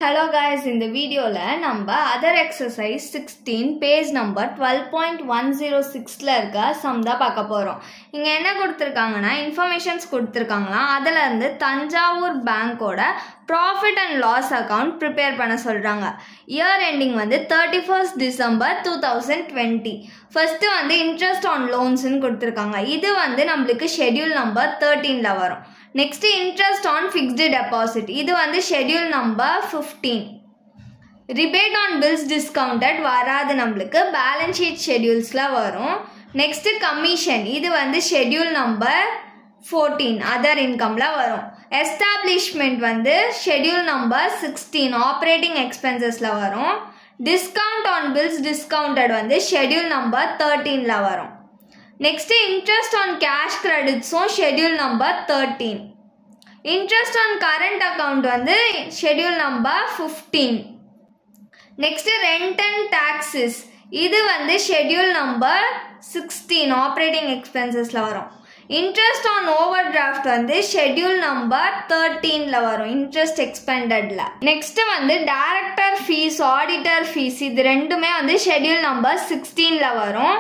Hello guys, in the video நம்ம other exercise 16 page number 12.106 இருக்க sum தான் பார்க்க போறோம். இங்க என்ன கொடுத்திருக்காங்கன்னா informations கொடுத்திருக்காங்களாம். அதுல இருந்து தஞ்சாவூர் பேங்கோட profit and loss account prepare பண்ண சொல்றாங்க. Year ending வந்து 31st December 2020. First வந்து interest on loans ன்னு கொடுத்திருக்காங்க. இது வந்து நம்மளுக்கு schedule number 13ல வரும். Next interest on fixed deposit. இது வந்து schedule number 15. Rebate on bills discounted வராது நம்மளுக்கு balance sheet schedulesல வரும். Next commission. இது வந்து schedule number 14 other incomeல வரும். Establishment வந்து schedule number 16 operating expensesல வரும். Discount on bills discounted வந்து schedule number 13ல வரும். Next interest on cash credits schedule number 13. Interest on current account வந்து schedule number 15. Next rent and taxes. இது வந்து schedule number 16 operating expensesல வரும். Interest on overdraft வந்து schedule number 13ல வரும் interest expendedல. Next வந்து director fees, auditor fees இது ரெண்டுமே வந்து schedule number 16ல வரும்.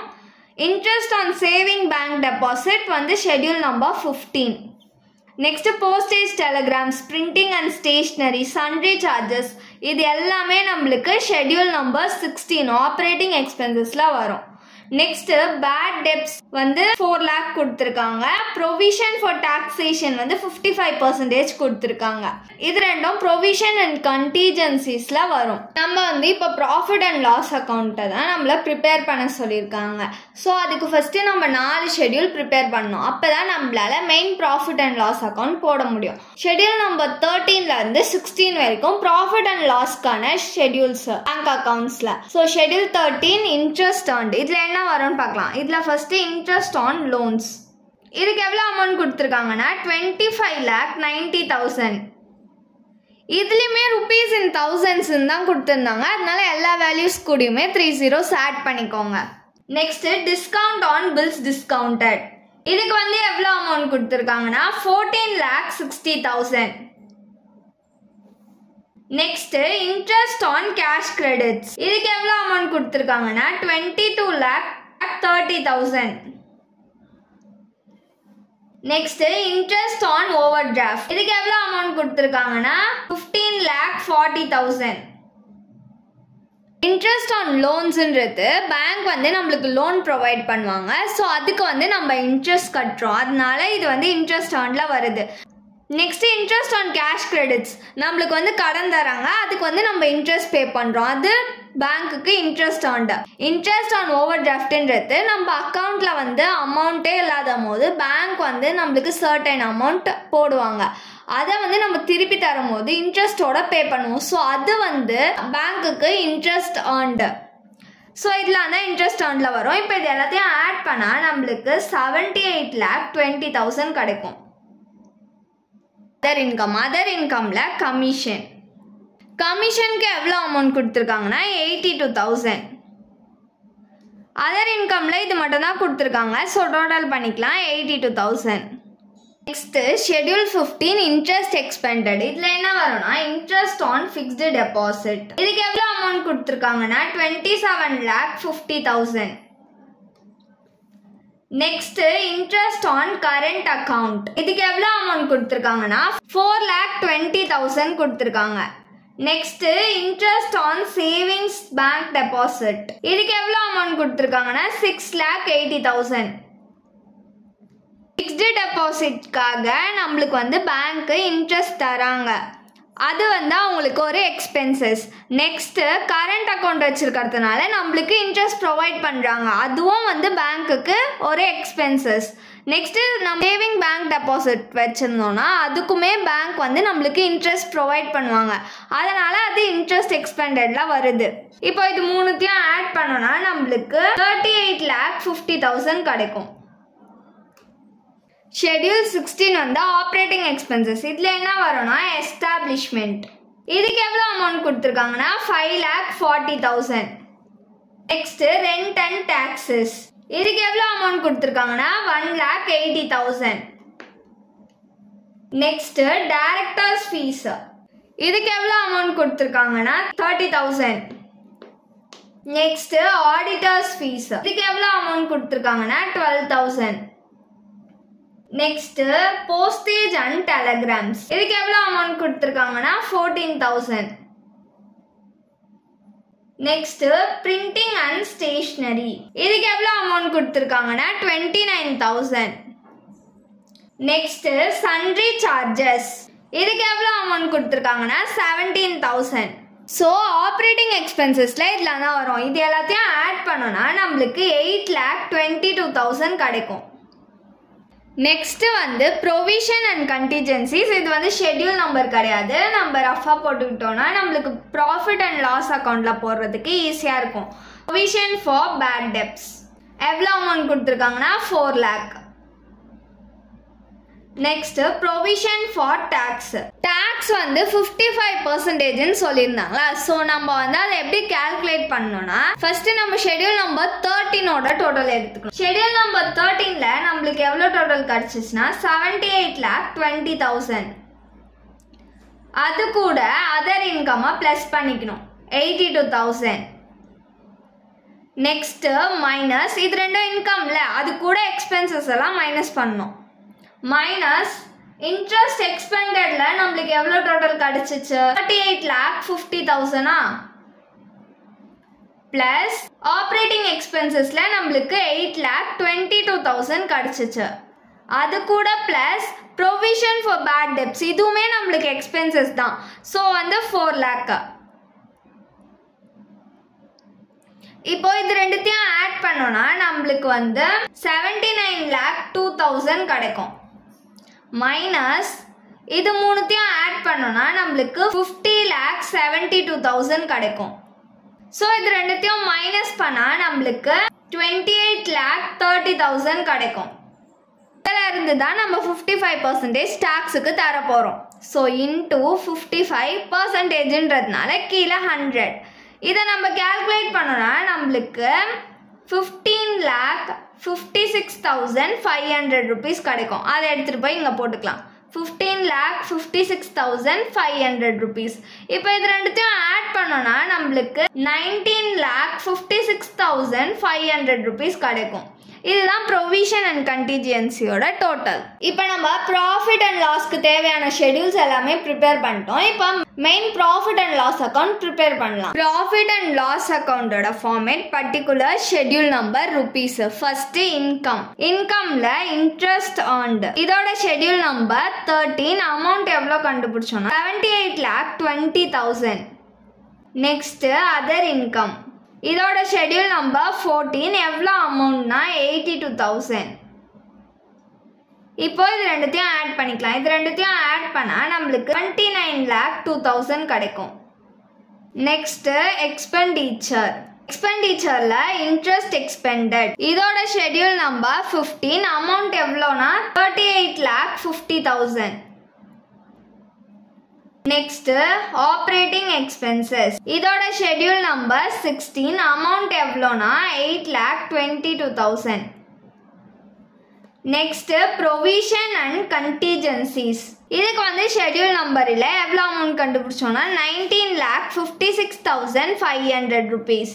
Interest on saving bank deposit வந்து schedule number 15. Next postage telegrams, printing and stationery, sundry charges இது எல்லாமே நம்மளுக்கு schedule number 16 operating expensesல வரும். Next bad debts வந்து 4 lakh கொடுத்திருக்காங்க. Provision for taxation வந்து 55% கொடுத்திருக்காங்க. இது ரெண்டும் provision and contingenciesல வரும். நம்ம வந்து இப்ப profit and loss account தான் நம்மள prepare பண்ண சொல்லிருக்காங்க. சோ அதுக்கு ஃபர்ஸ்ட் நம்ம 4 schedule prepare பண்ணனும். அப்பதான் நம்மளால main profit and loss account போட முடியும். Schedule number 13ல இருந்து 16 வரைக்கும் profit and lossக்கான schedules bank accountsல. So schedule 13 interest earned. இதுல என்ன வரும்னு பார்க்கலாம். இதுல first interest on loans. இதுக்கு எவ்வளவு அமௌண்ட் கொடுத்திருக்காங்கன்னா 25,90,000. இதுலயுமே rupees in thousands தான் கொடுத்திருந்தாங்க. அதனால எல்லா வேல்யூஸ் கூடயுமே 3 zeros ஆட் பண்ணிக்கோங்க. Next discount on bills discounted. இதுக்கு வந்து எவ்வளவு அமௌண்ட் கொடுத்திருக்காங்கன்னா 14,60,000. Next interest on cash credits. இதுக்கு எவ்வளவு அமௌண்ட் கொடுத்திருக்காங்கன்னா 22,30,000. Next interest on overdraft. இதுக்கு எவ்வளவு அமௌண்ட் கொடுத்திருக்காங்கன்னா 15,40,000. Interest on loansன்றது பேங்க் வந்து நம்மளுக்கு லோன் ப்ரொவைட் பண்ணுவாங்க. சோ அதுக்கு வந்து நம்ம இன்ட்ரெஸ்ட் கட்டுறோம். அதனால இது வந்து இன்ட்ரெஸ்ட் earnedல வருது. Next interest on cash credits. நம்மளுக்கு வந்து கடன் தராங்க. அதுக்கு வந்து நம்ம இன்ட்ரெஸ்ட் பே பண்றோம். அது பேங்க்குக்கு இன்ட்ரெஸ்ட் earned. Interest on overdraftன்றது நம்ம அக்கவுண்ட்ல வந்து அமௌண்ட்டே இல்லாத போது பேங்க் வந்து நம்மளுக்கு certain amount போடுவாங்க. அதை வந்து நம்ம திருப்பி தரும்போது இன்ட்ரெஸ்டோட பே பண்ணுவோம். ஸோ அது வந்து பேங்க்குக்கு இன்ட்ரெஸ்ட் earned. ஸோ இதில் அந்த இன்ட்ரெஸ்ட் earnedல வரும். இப்போ இது எல்லாத்தையும் ஆட் பண்ணால் நம்மளுக்கு 78,20,000 கிடைக்கும். அதர் இன்கம்ல கமிஷனுக்கு எவ்வளோ அமௌண்ட் கொடுத்துருக்காங்கன்னா 82,000. அதர் இன்கம்ல இது மட்டும் தான் கொடுத்துருக்காங்க. ஸோ டோட்டல் பண்ணிக்கலாம் 82,000. Next schedule 15 interest expended. இதுல என்ன வரும்னா இன்ட்ரெஸ்ட் ஆன் ஃபிக்ஸ்டு டெபாசிட். இதுக்கு எவ்வளோ அமௌண்ட் கொடுத்துருக்காங்கன்னா 27,50,000. Next interest on current account. இதுக்கு எவ்வளவு அமௌண்ட் கொடுத்திருக்காங்கன்னா 4,20,000 கொடுத்திருக்காங்க. Next interest on savings bank deposit. இதுக்கு எவ்வளவு அமௌண்ட் கொடுத்திருக்காங்கன்னா 6,80,000. ஃபிக்ஸ்டு டெபாசிட்காக நம்மளுக்கு வந்து பேங்க் இன்ட்ரெஸ்ட் தராங்க. அது வந்து அவங்களுக்கு ஒரு எக்ஸ்பென்சஸ். நெக்ஸ்ட் கரண்ட் அக்கௌண்ட் வச்சிருக்கிறதுனால நம்மளுக்கு இன்ட்ரெஸ்ட் ப்ரொவைட் பண்றாங்க. அதுவும் வந்து பேங்க்குக்கு ஒரு எக்ஸ்பென்சஸ். நெக்ஸ்ட் நம்ம சேவிங் பேங்க் டெபாசிட் வச்சிருந்தோம்னா அதுக்குமே பேங்க் வந்து நம்மளுக்கு இன்ட்ரெஸ்ட் ப்ரொவைட் பண்ணுவாங்க. அதனால அது இன்ட்ரெஸ்ட் எக்ஸ்பெண்டட்ல வருது. இப்போ இது மூணுத்தையும் ஆட் பண்ணோம்னா நம்மளுக்கு 38,50,000 கிடைக்கும். ஷெட்யூல் 16 வந்து ஆப்ரேட்டிங் எக்ஸ்பென்சஸ். இதுல என்ன வரும்னா எஸ்டாப்ளிஷ்மெண்ட். இதுக்கு எவ்வளவு அமௌண்ட் கொடுத்திருக்காங்கன்னா 5,40,000. Next rent and taxes. இதுக்கு எவ்வளவு அமௌண்ட் கொடுத்திருக்காங்கன்னா 1,80,000. Next directors fees. இதுக்கு எவ்வளோ அமௌண்ட் கொடுத்துருக்காங்கன்னா 30,000. நெக்ஸ்ட் ஆடிட்டர்ஸ் ஃபீஸ், இதுக்கு எவ்வளோ அமௌண்ட் கொடுத்துருக்காங்கன்னா 12,000. நெக்ஸ்ட் போஸ்டேஜ் அண்ட் டெலிகிராம்ஸ், இதுக்கு எவ்வளோ அமௌண்ட் கொடுத்துருக்காங்கன்னா 14,000. நெக்ஸ்ட் பிரிண்டிங் அண்ட் ஸ்டேஷனரி, இதுக்கு எவ்வளோ அமௌண்ட் கொடுத்துருக்காங்கன்னா 29,000. நெக்ஸ்ட் சன்ட்ரி சார்ஜஸ், இதுக்கு எவ்வளோ அமௌண்ட் கொடுத்துருக்காங்கன்னா 17,000. ஸோ ஆப்ரேட்டிங் எக்ஸ்பென்சஸில் இதில் தான் வரும். இது எல்லாத்தையும் ஆட் பண்ணோன்னா நம்மளுக்கு 8,22,000 கிடைக்கும். நெக்ஸ்ட்டு வந்து ப்ரொவிஷன் அண்ட் கண்டிஜென்சிஸ், இது வந்து ஷெட்யூல் நம்பர் கிடையாது. நம்ம ரஃபாக போட்டுக்கிட்டோன்னா நம்மளுக்கு ப்ராஃபிட் அண்ட் லாஸ் அக்கௌண்ட்டில் போடுறதுக்கு ஈஸியாக இருக்கும். ப்ரொவிஷன் ஃபார் பேட் டெப்ஸ் எவ்வளோ அமௌண்ட் கொடுத்துருக்காங்கன்னா 4 lakh. Next provision for tax, tax வந்து 55% சொல்லியிருந்தாங்களா. ஸோ நம்ம வந்து அதை எப்படி கால்குலேட் பண்ணோம்னா ஃபர்ஸ்ட் நம்ம ஷெட்யூல் நம்பர் 13ஓட டோட்டல் எடுத்துக்கணும். ஷெட்யூல் நம்பர் 13ல நம்மளுக்கு எவ்வளோ டோட்டல் கிடைச்சிச்சுன்னா 78,20,000. அது கூட அதர் இன்கம்மை ப்ளஸ் பண்ணிக்கணும் 82,000. நெக்ஸ்ட் மைனஸ், இது ரெண்டும் இன்கம்ல அது கூட எக்ஸ்பென்சஸ் எல்லாம் மைனஸ் பண்ணணும். மைனஸ் இன்ட்ரெஸ்ட் எக்ஸ்பெண்டட்ல நம்மளுக்கு எவ்வளோ டோட்டல் கிடைச்சிச்சு 38,50,000. பிளஸ் ஆப்ரேட்டிங் எக்ஸ்பென்சஸ்ல நம்மளுக்கு 8,22,000 கிடைச்சிச்சு. அது கூட plus provision for bad debts, இதுவுமே நம்மளுக்கு எக்ஸ்பென்சஸ் தான். ஸோ வந்து 4 lakh. இப்போ இது ரெண்டுத்தையும் ஆட் பண்ணோம்னா நம்மளுக்கு வந்து 79,02,000 கிடைக்கும். மைனஸ் இது மூணுத்தையும் ஆட் பண்ணோம்னா நம்மளுக்கு 50,72,000 கிடைக்கும். ஸோ இது ரெண்டுத்தையும் மைனஸ் பண்ணால் நம்மளுக்கு 28,30,000 கிடைக்கும். இதில் இருந்து தான் நம்ம 55% டேக்ஸுக்கு தர போகிறோம். ஸோ இன்டூ 55%ன்றதுனால கீழே 100. இதை நம்ம கால்குலேட் பண்ணோம்னா நம்மளுக்கு 15,56,500 rupees கிடைக்கும். அதை எடுத்துகிட்டு போய் இங்கே போட்டுக்கலாம். 15,56,500 rupees. இப்போ இது ரெண்டுத்தையும் ஆட் பண்ணோம்னா நம்மளுக்கு 19,56,500 rupees கிடைக்கும். இதுதான் ப்ரொவிஷன் அண்ட் கண்டிஜென்சியோட டோட்டல். இப்போ நம்ம ப்ராஃபிட் அண்ட் லாஸ்க்கு தேவையான ஷெட்யூல்ஸ் எல்லாமே ப்ரிப்பேர் பண்ணிட்டோம். இப்போ main profit and loss account prepare பண்ணலாம். ப்ராஃபிட் அண்ட் லாஸ் அக்கௌண்டோட format particular schedule number rupees. First income, இன்கம்ல இன்ட்ரெஸ்ட் earned, இதோட ஷெட்யூல் நம்பர் 13. அமௌண்ட் எவ்வளோ கண்டுபிடிச்சோம்னா 78,20,000. நெக்ஸ்ட் அதர் இன்கம், இதோட ஷெட்யூல் நம்பர் 14. எவ்வளோ அமௌண்ட்னா 82,000. இப்போ இது ரெண்டுத்தையும் ஆட் பண்ணிக்கலாம். இது ரெண்டுத்தையும் ஆட் பண்ணால் நம்மளுக்கு 29,02,000 கிடைக்கும். நெக்ஸ்ட் எக்ஸ்பெண்டிச்சர், எக்ஸ்பெண்டிச்சர்ல இன்ட்ரெஸ்ட் எக்ஸ்பெண்டட், இதோட ஷெட்யூல் நம்பர் 15. அமௌண்ட் எவ்வளோனா 38,50,000. நெக்ஸ்ட் ஆப்ரேட்டிங் எக்ஸ்பென்சஸ், இதோட ஷெட்யூல் நம்பர் 16. அமௌண்ட் எவ்வளோனா 8,22,000. நெக்ஸ்ட் ப்ரொவிஷன் அண்ட் கண்டிஜென்சிஸ், இதுக்கு வந்து ஷெட்யூல் நம்பர் இல்லை. எவ்வளோ அமௌண்ட் கண்டுபிடிச்சோன்னா 19,56,500 rupees.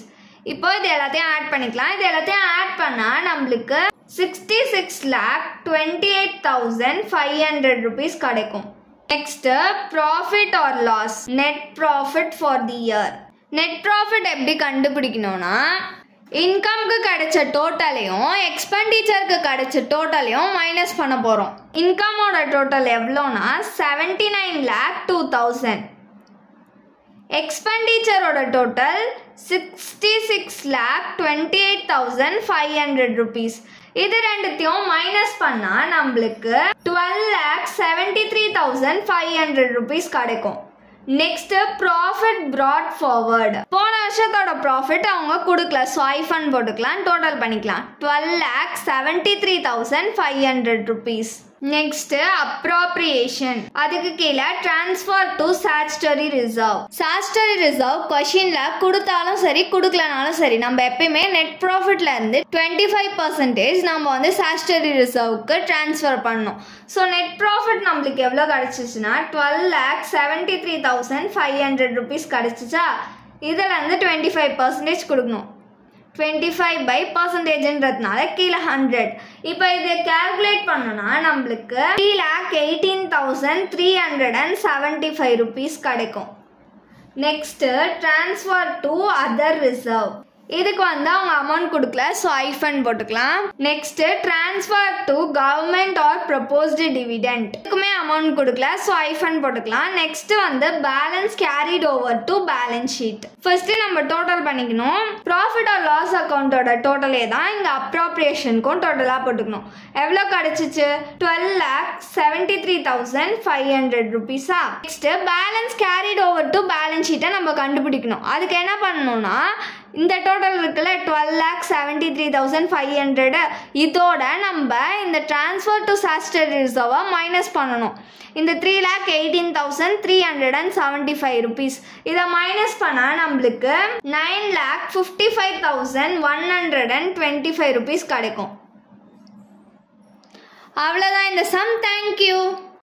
இப்போ இது எல்லாத்தையும் ஆட் பண்ணிக்கலாம். இது எல்லாத்தையும் ஆட் பண்ணால் நம்மளுக்கு 66,28,500 rupees கிடைக்கும். Next profit or loss, net profit for the year. Net profit எப்படி கண்டுபிடிக்கணும்னா இன்கம்க்கு கிடைச்ச டோட்டலையும் எக்ஸ்பெண்டிச்சருக்கு கிடைச்ச டோட்டலையும் மைனஸ் பண்ண போகிறோம். இன்கமோட டோட்டல் எவ்வளோனா 79,02,000. எக்ஸ்பெண்டிச்சரோட டோட்டல் 66,28,500 rupees. இது ரெண்டுத்தையும் மைனஸ் பண்ணால் நம்மளுக்கு 12,73,500 rupees கிடைக்கும். நெக்ஸ்ட் ப்ராஃபிட் brought forward, போன வருஷத்தோட ப்ராஃபிட் அவங்க கொடுக்கல. ஸோ ஐஃபன் போட்டுக்கலாம், டோட்டல் பண்ணிக்கலாம் 12,73,500 rupees. Next appropriation. அதுக்கு கீழே transfer to statutory reserve. Statutory reserve கொஷின்ல கொடுத்தாலும் சரி கொடுக்கலனாலும் சரி நம்ம எப்பயுமே நெட் ப்ராஃபிட்ல இருந்து 25% நம்ம வந்து ஸ்டாச்சுட்டரி ரிசர்வுக்கு ட்ரான்ஸ்ஃபர் பண்ணணும். ஸோ நெட் ப்ராஃபிட் நம்மளுக்கு எவ்வளோ கிடச்சிச்சுன்னா 12,73,500 rupees கிடச்சிச்சா. இதில் வந்து 25% கொடுக்கணும். 25/%ன்றதுனால கீழே 100. இப்போ இதை கால்குலேட் பண்ணோம்னா நம்மளுக்கு 3,18,375 rupees கிடைக்கும். Next transfer to other reserve. இதுக்கு வந்து அவங்க அமௌண்ட் கொடுக்கல, ஸோ ஐஃபன் போட்டுக்கலாம். Next transfer to government or proposed dividend. இதுக்குமே அமௌண்ட் கொடுக்கல, ஸோ ஐஃபன் போட்டுக்கலாம். நெக்ஸ்ட் வந்து balance carried over to balance sheet. First நம்ம டோட்டல் பண்ணிக்கணும். ப்ராஃபிட் ஆர் லாஸ் அக்கௌண்ட்டோட டோட்டலே தான் இங்கே அப்ராப்ரியேஷனுக்கும் டோட்டலாக போட்டுக்கணும். எவ்வளோ கிடச்சிச்சு? 12,73,500 rupees. Next balance carried over to balance ஷீட்டை நம்ம கண்டுபிடிக்கணும். அதுக்கு என்ன பண்ணணும்னா இந்த டோட்டல் இருக்குல்ல 12,73,500 இதோட நம்ம இந்த ட்ரான்ஸ்ஃபர் டு ஸ்டாச்சுட்டரி ரிசர்வை மைனஸ் பண்ணணும். இந்த 3,18,375 rupees இதை மைனஸ் பண்ணால் நம்மளுக்கு 9,55,125 rupees கிடைக்கும். அவ்வளோதான் இந்த சம். தேங்க்யூ.